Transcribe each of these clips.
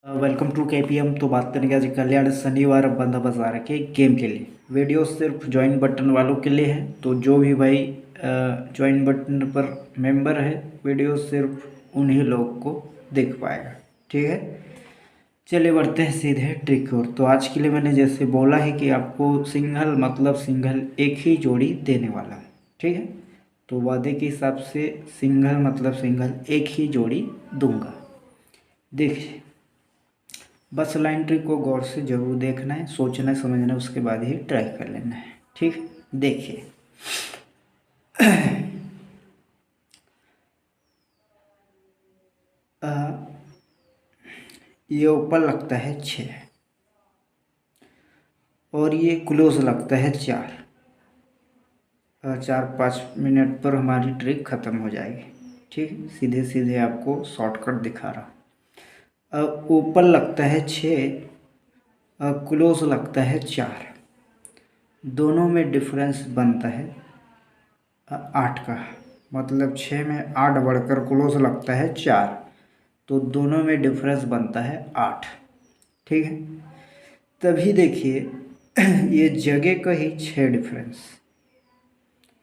Welcome to KPM. तो बात करेंगे आज कल्याण शनिवार बंदा बाजार के गेम के लिए। वीडियो सिर्फ ज्वाइन बटन वालों के लिए है, तो जो भी भाई ज्वाइन बटन पर मेंबर है, वीडियो सिर्फ उन्हीं लोग को देख पाएगा। ठीक है, चलिए बढ़ते हैं सीधे ट्रिक की ओर। तो आज के लिए मैंने जैसे बोला है कि आपको सिंगल मतलब सिंगल एक ही जोड़ी देने वाला है। ठीक है, तो वादे के हिसाब से सिंगल मतलब सिंगल एक ही जोड़ी दूंगा। देखिए, बस लाइन ट्रिक को गौर से जरूर देखना है, सोचना है, समझना है, उसके बाद ही ट्राई कर लेना है। ठीक, देखिए ये ओपन लगता है 6 और ये क्लोज लगता है 4। 4-5 मिनट पर हमारी ट्रिक ख़त्म हो जाएगी। ठीक, सीधे सीधे आपको शॉर्टकट दिखा रहा। अब ओपन लगता है 6 और क्लोज लगता है 4, दोनों में डिफरेंस बनता है 8 का। मतलब 6 में 8 बढ़कर क्लोज लगता है 4, तो दोनों में डिफरेंस बनता है 8। ठीक है, तभी देखिए ये जगह का ही 6 डिफरेंस।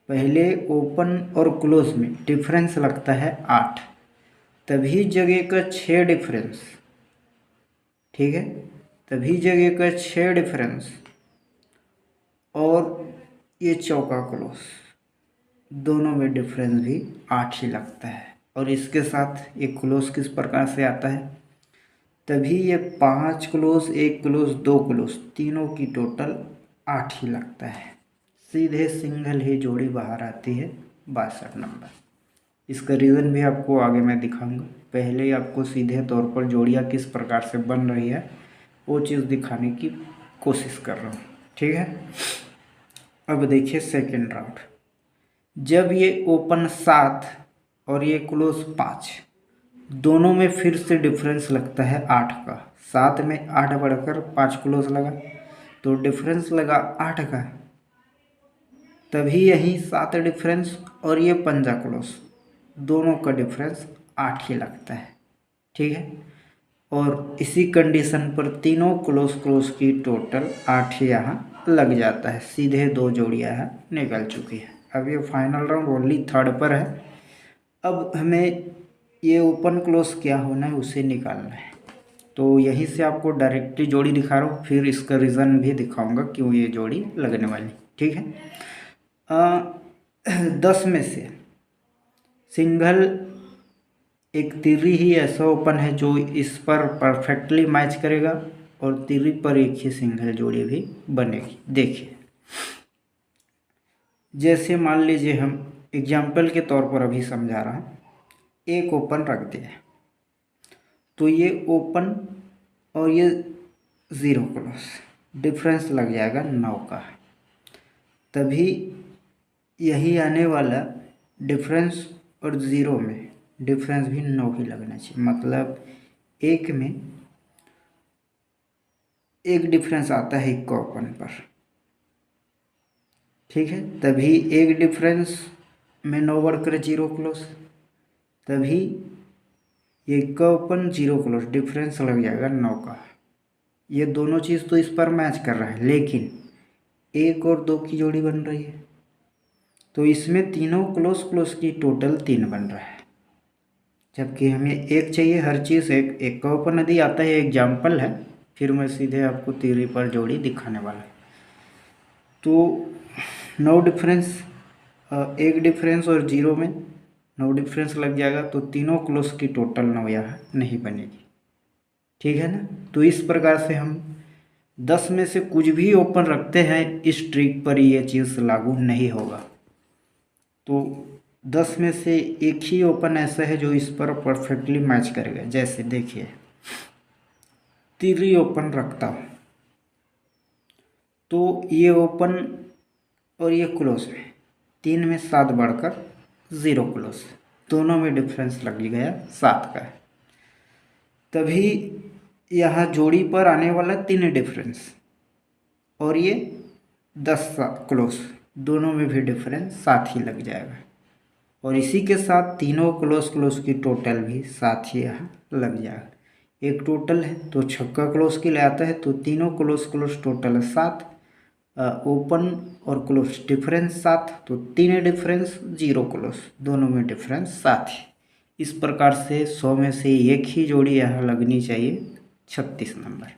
पहले ओपन और क्लोज में डिफरेंस लगता है 8, तभी जगह का 6 डिफरेंस। ठीक है, तभी जगह का 6 डिफरेंस और ये चौका क्लोज, दोनों में डिफरेंस भी 8 ही लगता है। और इसके साथ ये क्लोज किस प्रकार से आता है, तभी ये 5 क्लोज, 1 क्लोज, 2 क्लोज, तीनों की टोटल 8 ही लगता है। सीधे सिंगल ही जोड़ी बाहर आती है 62 नंबर। इसका रीज़न भी आपको आगे मैं दिखाऊंगा। पहले ही आपको सीधे तौर पर जोड़ियाँ किस प्रकार से बन रही है वो चीज़ दिखाने की कोशिश कर रहा हूँ। ठीक है, अब देखिए सेकेंड राउंड। जब ये ओपन 7 और ये क्लोज 5, दोनों में फिर से डिफरेंस लगता है 8 का। 7 में 8 बढ़कर 5 क्लोज लगा, तो डिफरेंस लगा 8 का। तभी यही 7 डिफरेंस और ये पंजा क्लोज, दोनों का डिफरेंस 8 ही लगता है। ठीक है, और इसी कंडीशन पर तीनों क्लोज क्लोज की टोटल 8 ही यहाँ लग जाता है। सीधे 2 जोड़ियाँ यहाँ निकल चुकी है। अब ये फाइनल राउंड ओनली थर्ड पर है। अब हमें ये ओपन क्लोज क्या होना है उसे निकालना है। तो यहीं से आपको डायरेक्टली जोड़ी दिखा रहा हूँ, फिर इसका रीज़न भी दिखाऊंगा क्यों ये जोड़ी लगने वाली। ठीक है, 10 में से सिंगल एक तिरी ही ऐसा ओपन है जो इस पर परफेक्टली मैच करेगा, और तिरी पर एक ही सिंगल जोड़ी भी बनेगी। देखिए, जैसे मान लीजिए हम एग्जाम्पल के तौर पर अभी समझा रहा हूँ, एक ओपन रख दिया, तो ये ओपन और ये 0 क्लोज, डिफरेंस लग जाएगा 9 का। तभी यही आने वाला डिफरेंस और 0 में डिफरेंस भी 9 ही लगना चाहिए। मतलब एक में एक डिफरेंस आता है एक ओपन पर। ठीक है, तभी एक डिफरेंस में 9 बढ़कर 0 क्लोज, तभी एक का ओपन 0 क्लोज, डिफरेंस लग जाएगा 9 का। ये दोनों चीज़ तो इस पर मैच कर रहा है, लेकिन 1 और 2 की जोड़ी बन रही है, तो इसमें तीनों क्लोज क्लोज की टोटल 3 बन रहा है। जबकि हमें एक चाहिए, हर चीज़ एक का ओपन यदि आता है, एग्जाम्पल है, फिर मैं सीधे आपको तिरी पर जोड़ी दिखाने वाला। तो 9 डिफरेंस, एक डिफरेंस और 0 में 9 डिफरेंस लग जाएगा, तो तीनों क्लोज की टोटल 9 यहाँ नहीं बनेगी। ठीक है ना, तो इस प्रकार से हम 10 में से कुछ भी ओपन रखते हैं, इस ट्रिक पर ये चीज़ लागू नहीं होगा। तो 10 में से एक ही ओपन ऐसा है जो इस पर परफेक्टली मैच करेगा। जैसे देखिए, तिरी ओपन रखता हूँ, तो ये ओपन और ये क्लोज में 3 में 7 बढ़कर 0 क्लोज, दोनों में डिफरेंस लग गया 7 का। तभी यहाँ जोड़ी पर आने वाला 3 डिफरेंस और ये 10 क्लोज, दोनों में भी डिफरेंस 7 ही लग जाएगा। और इसी के साथ तीनों क्लोज क्लोज की टोटल भी 7 ही यहाँ लग जाएगा। एक टोटल है, तो छक्का क्लोज के लिए आता है, तो तीनों क्लोज क्लोज टोटल है 7, ओपन और क्लोज डिफरेंस 7, तो 3 डिफरेंस 0 क्लोज, दोनों में डिफरेंस 7 है। इस प्रकार से 100 में से एक ही जोड़ी यहाँ लगनी चाहिए, 36 नंबर।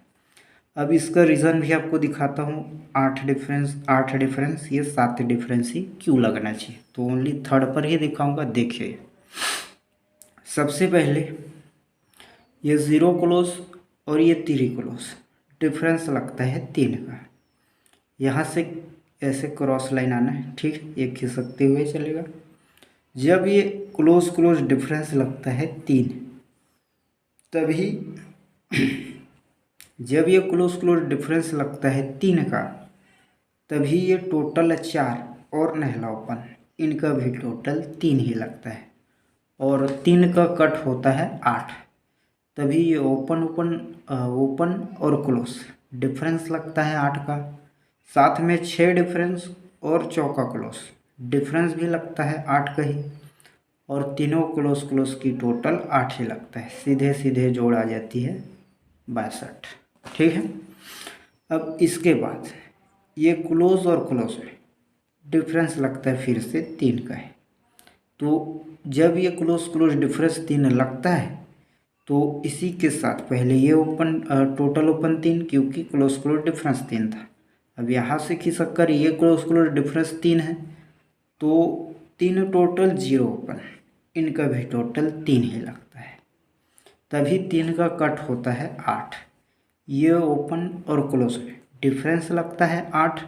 अब इसका रीज़न भी आपको दिखाता हूँ। 8 डिफरेंस ये 7 डिफरेंस ही क्यों लगना चाहिए, तो ओनली थर्ड पर ही दिखाऊंगा। देखिए सबसे पहले ये 0 क्लोज और ये 3 क्लोज, डिफरेंस लगता है 3 का। यहाँ से ऐसे क्रॉस लाइन आना है, ठीक, ये खिसकते हुए चलेगा। जब ये क्लोज क्लोज डिफरेंस लगता है 3, तभी जब ये क्लोज क्लोज डिफरेंस लगता है 3 का, तभी ये टोटल 4 और नहला ओपन, इनका भी टोटल 3 ही लगता है, और 3 का कट होता है 8, तभी ये ओपन और क्लोज डिफरेंस लगता है 8 का। साथ में 6 डिफरेंस और चौका क्लोज डिफरेंस भी लगता है 8 का ही, और तीनों क्लोज क्लोज की टोटल 8 ही लगता है। सीधे सीधे जोड़ आ जाती है 62, ठीक है। अब इसके बाद ये क्लोज और क्लोज में डिफरेंस लगता है फिर से 3 का है, तो जब ये क्लोज क्लोज डिफरेंस 3 लगता है, तो इसी के साथ पहले ये टोटल ओपन 3, क्योंकि क्लोज क्लोज डिफरेंस 3 था। अब यहाँ से खिसक कर ये क्लोज क्लोज डिफरेंस 3 है, तो 3 टोटल 0 ओपन, इनका भी टोटल 3 ही लगता है, तभी 3 का कट होता है 8। ये ओपन और क्लोज में डिफरेंस लगता है 8,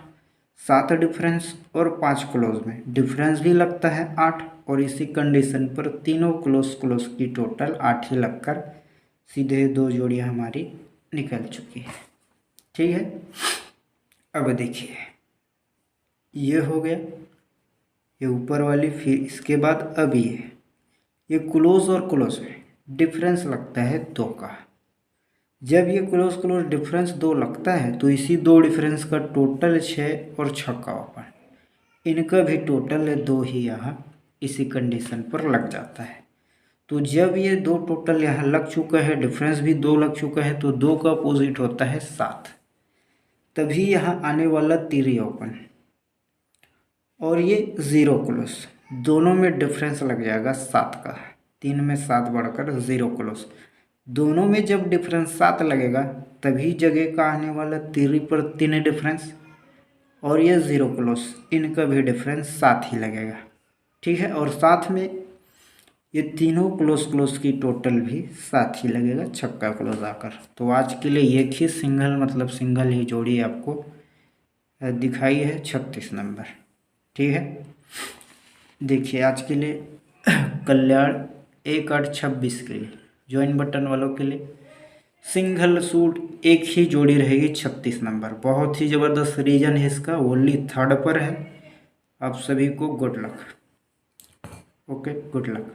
7 डिफरेंस और 5 क्लोज में डिफरेंस भी लगता है 8, और इसी कंडीशन पर तीनों क्लोज क्लोज की टोटल 8 ही लगकर सीधे 2 जोड़ियाँ हमारी निकल चुकी है, ठीक है। अब देखिए ये हो गया, ये ऊपर वाली, फिर इसके बाद अब ये क्लोज और क्लोज में डिफरेंस लगता है 2 का। जब ये क्लोज क्लोज डिफरेंस 2 लगता है, तो इसी 2 डिफरेंस का टोटल 6 और छक्का ओपन, इनका भी टोटल 2 ही यहाँ इसी कंडीशन पर लग जाता है। तो जब ये 2 टोटल यहाँ लग चुका है, डिफरेंस भी 2 लग चुका है, तो 2 का अपोजिट होता है 7, तभी यहाँ आने वाला 3 ओपन और ये 0 क्लोज, दोनों में डिफरेंस लग जाएगा 7 का। 3 में 7 बढ़कर 0 क्लोज, दोनों में जब डिफरेंस 7 लगेगा, तभी जगह का आने वाला 3 पर 3 डिफरेंस और ये 0 क्लोज, इनका भी डिफरेंस 7 ही लगेगा, ठीक है। और साथ में ये तीनों क्लोज क्लोज की टोटल भी 7 ही लगेगा, छक्का क्लोज आकर। तो आज के लिए एक ही सिंगल ही जोड़ी आपको दिखाई है, 36 नंबर, ठीक है। देखिए आज के लिए कल्याण 1/8/26 के लिए ज्वाइन बटन वालों के लिए सिंगल सूट एक ही जोड़ी रहेगी, 36 नंबर। बहुत ही ज़बरदस्त रीजन है इसका, ओनली थर्ड पर है। आप सभी को good luck, okay, good luck.